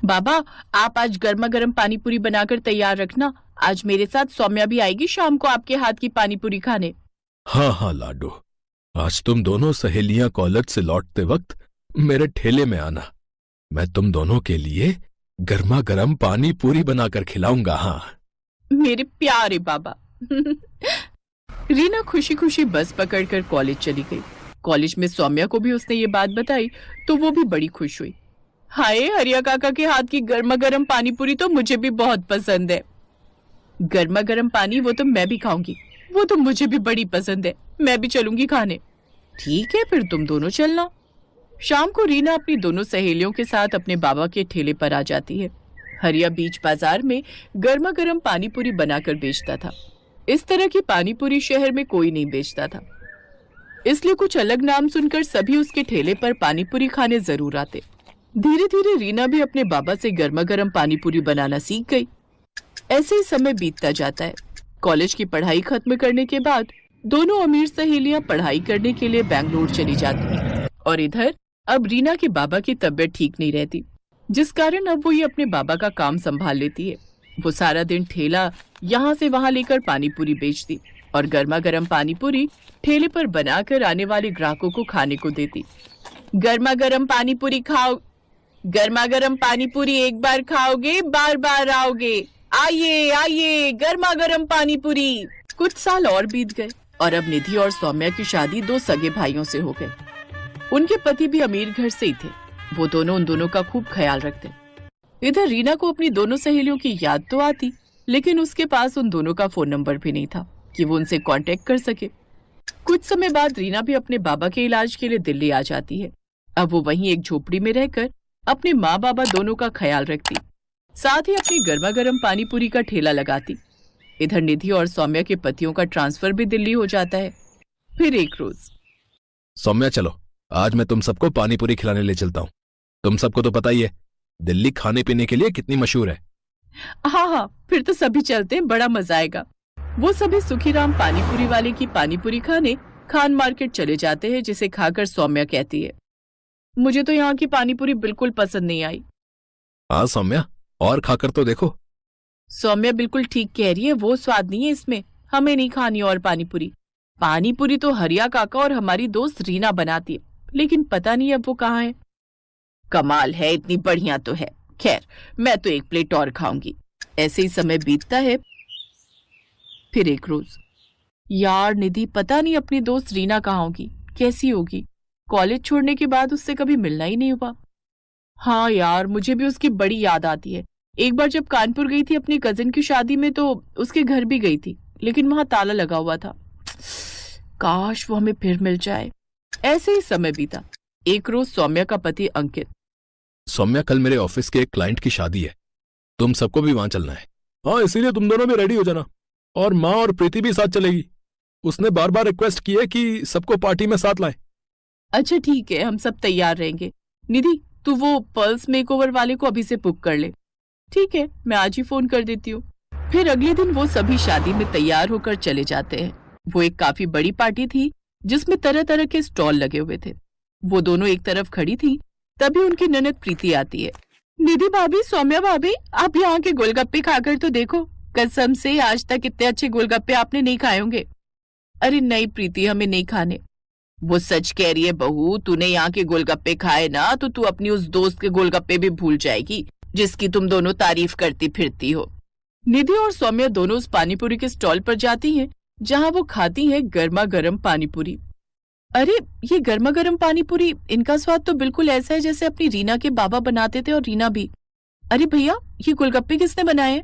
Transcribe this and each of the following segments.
बाबा, आप आज गर्मा गर्म पानी पूरी बनाकर तैयार रखना। आज मेरे साथ सौम्या भी आएगी शाम को आपके हाथ की पानी पूरी खाने। हाँ हाँ लाडो, आज तुम दोनों सहेलियां कॉलेज से लौटते वक्त मेरे ठेले में आना। मैं तुम दोनों के लिए गर्मा गर्म पानी पूरी बनाकर खिलाऊंगा। हाँ मेरे प्यारे बाबा। रीना खुशी खुशी बस पकड़कर कॉलेज चली गई। कॉलेज में सौम्या को भी उसने ये बात बताई तो वो भी बड़ी खुश हुई। हाय, हरिया काका के हाथ की गर्मा गर्म पानी पूरी तो मुझे भी बहुत पसंद है। गर्मा गर्म पानी वो तो मैं भी खाऊंगी, वो तो मुझे भी बड़ी पसंद है। मैं भी चलूंगी खाने। ठीक है, फिर तुम दोनों चलना। शाम को रीना अपनी दोनों सहेलियों के साथ अपने बाबा के ठेले पर आ जाती है। हरिया बीच बाजार में गर्मा गर्म पानी पूरी बनाकर बेचता था। इस तरह की पानी पूरी शहर में कोई नहीं बेचता था, इसलिए कुछ अलग नाम सुनकर सभी उसके ठेले पर पानी पूरी खाने जरूर आते। धीरे धीरे रीना भी अपने बाबा से गर्मा गर्म पानी पूरी बनाना सीख गई। ऐसे ही समय बीतता जाता है। कॉलेज की पढ़ाई खत्म करने के बाद दोनों अमीर सहेलियां पढ़ाई करने के लिए बैंगलोर चली जाती हैं और इधर अब रीना के बाबा की तबीयत ठीक नहीं रहती, जिस कारण अब वो ये अपने बाबा का काम संभाल लेती है। वो सारा दिन ठेला यहाँ से वहाँ लेकर पानी पूरी बेचती और गर्मा गर्म पानी पूरी ठेले पर बनाकर आने वाले ग्राहकों को खाने को देती। गर्मा गर्म पानी पूरी खाओ, गर्मा गर्म पानी पूरी एक बार खाओगे बार बार आओगे। आइए आइए, गर्मा गर्म पानी पूरी। कुछ साल और बीत गए और अब निधि और सौम्या की शादी दो सगे भाइयों से हो गई। उनके पति भी अमीर घर से ही थे। वो दोनों उन दोनों का खूब ख्याल रखते। इधर रीना को अपनी दोनों सहेलियों की याद तो आती, लेकिन उसके पास उन दोनों का फोन नंबर भी नहीं था कि वो उनसे कांटेक्ट कर सके। कुछ समय बाद रीना भी अपने बाबा के इलाज के लिए दिल्ली आ जाती है। अब वो वहीं एक झोपड़ी में रहकर अपने माँ बाबा दोनों का ख्याल रखती, साथ ही अपनी गर्मा गर्म पानी पूरी का ठेला लगाती। इधर निधि और सौम्या के पतियों का ट्रांसफर भी दिल्ली हो जाता है। फिर एक रोज, सौम्या चलो, आज मैं तुम सबको पानी पूरी खिलाने ले चलता हूँ। तुम सबको तो पता ही है दिल्ली खाने पीने के लिए कितनी मशहूर है। हाँ हाँ, फिर तो सभी चलते हैं, बड़ा मजा आएगा। वो सभी सुखीराम पानी पूरी वाले की पानी पूरी खाने खान मार्केट चले जाते हैं, जिसे खाकर सौम्या कहती है, मुझे तो यहाँ की पानी पूरी बिल्कुल पसंद नहीं आई। हाँ सौम्या, और खाकर तो देखो। सौम्या बिल्कुल ठीक कह रही है, वो स्वाद नहीं है इसमें। हमें नहीं खानी और पानी पूरी। पानी पूरी तो हरिया काका और हमारी दोस्त रीना बनाती है, लेकिन पता नहीं अब वो कहाँ है। कमाल है, इतनी बढ़िया तो है। खैर, मैं तो एक प्लेट और खाऊंगी। ऐसे ही समय बीतता है। फिर एक रोज, यार निधि पता नहीं अपनी दोस्त रीना कहाँ होगी, कैसी होगी। कॉलेज छोड़ने के बाद उससे कभी मिलना ही नहीं हुआ। हाँ यार, मुझे भी उसकी बड़ी याद आती है। एक बार जब कानपुर गई थी अपनी कजिन की शादी में तो उसके घर भी गई थी, लेकिन वहां ताला लगा हुआ था। काश वो हमें फिर मिल जाए। ऐसे ही समय बीता। एक रोज सौम्या का पति अंकित, सौम्या कल मेरे ऑफिस के एक क्लाइंट की शादी है, तुम सबको भी वहां चलना है। हाँ, इसीलिए तुम दोनों भी रेडी हो जाना। और माँ और प्रीति भी साथ चलेगी। उसने बार बार रिक्वेस्ट की है कि सबको पार्टी में साथ लाए। अच्छा ठीक है, हम सब तैयार रहेंगे। निधि, तू वो पर्ल्स मेकओवर वाले को अभी से बुक कर ले। ठीक है, मैं आज ही फोन कर देती हूँ। फिर अगले दिन वो सभी शादी में तैयार होकर चले जाते हैं। वो एक काफी बड़ी पार्टी थी जिसमें तरह तरह के स्टॉल लगे हुए थे। वो दोनों एक तरफ खड़ी थी, तभी उनकी ननद प्रीति आती है। निधि भाभी, सौम्या भाभी, आप यहाँ के गोलगप्पे खाकर तो देखो। कसम से आज तक इतने अच्छे गोलगप्पे आपने नहीं खाए होंगे। अरे नहीं प्रीति, हमें नहीं खाने। वो सच कह रही है बहू, तूने यहाँ के गोलगप्पे खाए ना तो तू अपनी उस दोस्त के गोलगप्पे भी भूल जाएगी जिसकी तुम दोनों तारीफ करती फिरती हो। निधि और सौम्या दोनों उस पानीपुरी के स्टॉल पर जाती हैं, जहाँ वो खाती हैं गर्मा गर्म पानीपुरी। अरे ये गर्मा गर्म पानीपुरी, इनका स्वाद तो बिल्कुल ऐसा है जैसे अपनी रीना के बाबा बनाते थे और रीना भी। अरे भैया, ये गोलगप्पे किसने बनाए?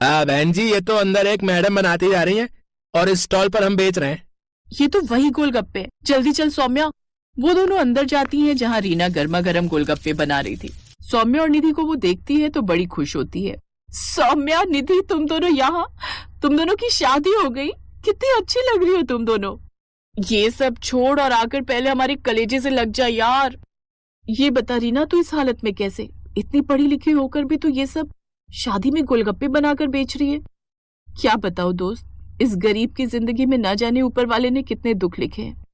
बहन जी, ये तो अंदर एक मैडम बनाती जा रही है और इस स्टॉल पर हम बेच रहे हैं। ये तो वही गोलगप्पे। जल्दी चल सौम्या। वो दोनों अंदर जाती हैं जहाँ रीना गर्मा गर्म गोलगप्पे बना रही थी। सौम्या और निधि को वो देखती है तो बड़ी खुश होती है। सौम्या, निधि, तुम दोनों यहाँ, तुम दोनों की शादी हो गई। कितनी अच्छी लग रही हो तुम दोनों। ये सब छोड़ और आकर पहले हमारे कलेजे से लग जा यार। ये बता रीना, तू इस हालत में कैसे? इतनी पढ़ी लिखी होकर भी तू ये सब शादी में गोलगप्पे बनाकर बेच रही है। क्या बताओ दोस्त, इस गरीब की जिंदगी में ना जाने ऊपर वाले ने कितने दुख लिखे हैं।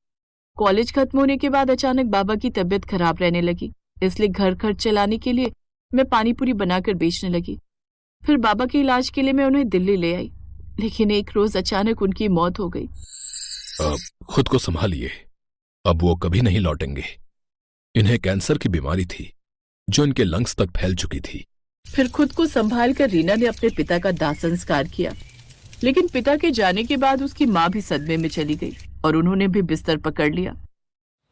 कॉलेज खत्म होने के बाद अचानक बाबा की तबीयत खराब रहने लगी, इसलिए घर खर्च चलाने के लिए मैं पानी पूरी बनाकर बेचने लगी। फिर बाबा के इलाज के लिए मैं उन्हें दिल्ली ले आई, लेकिन एक रोज अचानक उनकी मौत हो गई। खुद को संभालिए, अब वो कभी नहीं लौटेंगे। इन्हें कैंसर की बीमारी थी जो इनके लंग्स तक फैल चुकी थी। फिर खुद को संभाल कर रीना ने अपने पिता का दाह संस्कार किया, लेकिन पिता के जाने के बाद उसकी माँ भी सदमे में चली गई और उन्होंने भी बिस्तर पकड़ लिया।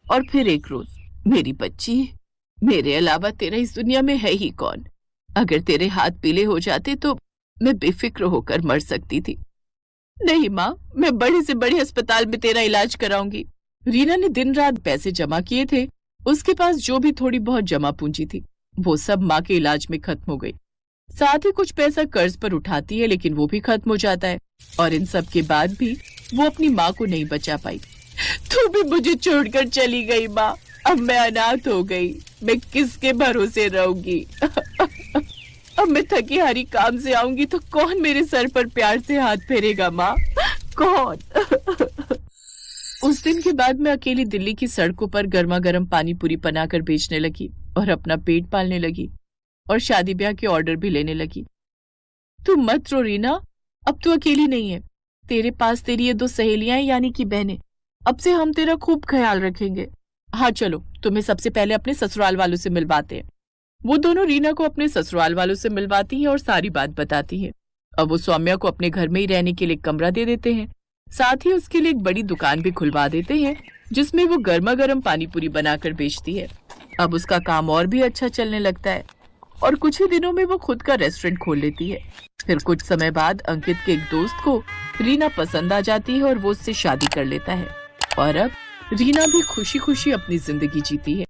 और फिर एक रोज, मेरी बच्ची, मेरे अलावा तेरा इस दुनिया में है ही कौन? अगर तेरे हाथ पीले हो जाते तो मैं बेफिक्र होकर मर सकती थी। नहीं माँ, मैं बड़े से बड़े अस्पताल में तेरा इलाज कराऊंगी। रीना ने दिन रात पैसे जमा किए थे। उसके पास जो भी थोड़ी बहुत जमा पूंजी थी वो सब माँ के इलाज में खत्म हो गई। साथ ही कुछ पैसा कर्ज पर उठाती है, लेकिन वो भी खत्म हो जाता है। और इन सब के बाद भी वो अपनी माँ को नहीं बचा पाई। तू भी मुझे छोड़कर चली गई माँ, अब मैं अनाथ हो गई। मैं किसके भरोसे रहूंगी? अब मैं थकी हारी काम से आऊंगी तो कौन मेरे सर पर प्यार से हाथ फेरेगा माँ? कौन? उस दिन के बाद मैं अकेली दिल्ली की सड़कों पर गर्मा गर्म पानी पूरी बनाकर बेचने लगी और अपना पेट पालने लगी और शादी ब्याह के ऑर्डर भी लेने लगी। तू मत रो रीना, अब तू अकेली नहीं है। तेरे पास तेरी ये 2 सहेलियां हैं, यानी कि बहनें। अब से हम तेरा खूब ख्याल रखेंगे। हाँ चलो, तुम्हें सबसे पहले अपने ससुराल वालों से मिलवाते हैं। वो दोनों रीना को अपने ससुराल वालों से मिलवाती हैं और सारी बात बताती हैं। अब वो सौम्या को अपने घर में ही रहने के लिए कमरा दे देते हैं। साथ ही उसके लिए एक बड़ी दुकान भी खुलवा देते हैं जिसमें वो गर्मा गर्म पानी पूरी बनाकर बेचती है। अब उसका काम और भी अच्छा चलने लगता है और कुछ ही दिनों में वो खुद का रेस्टोरेंट खोल लेती है। फिर कुछ समय बाद अंकित के एक दोस्त को रीना पसंद आ जाती है और वो उससे शादी कर लेता है और अब रीना भी खुशी खुशी अपनी जिंदगी जीती है।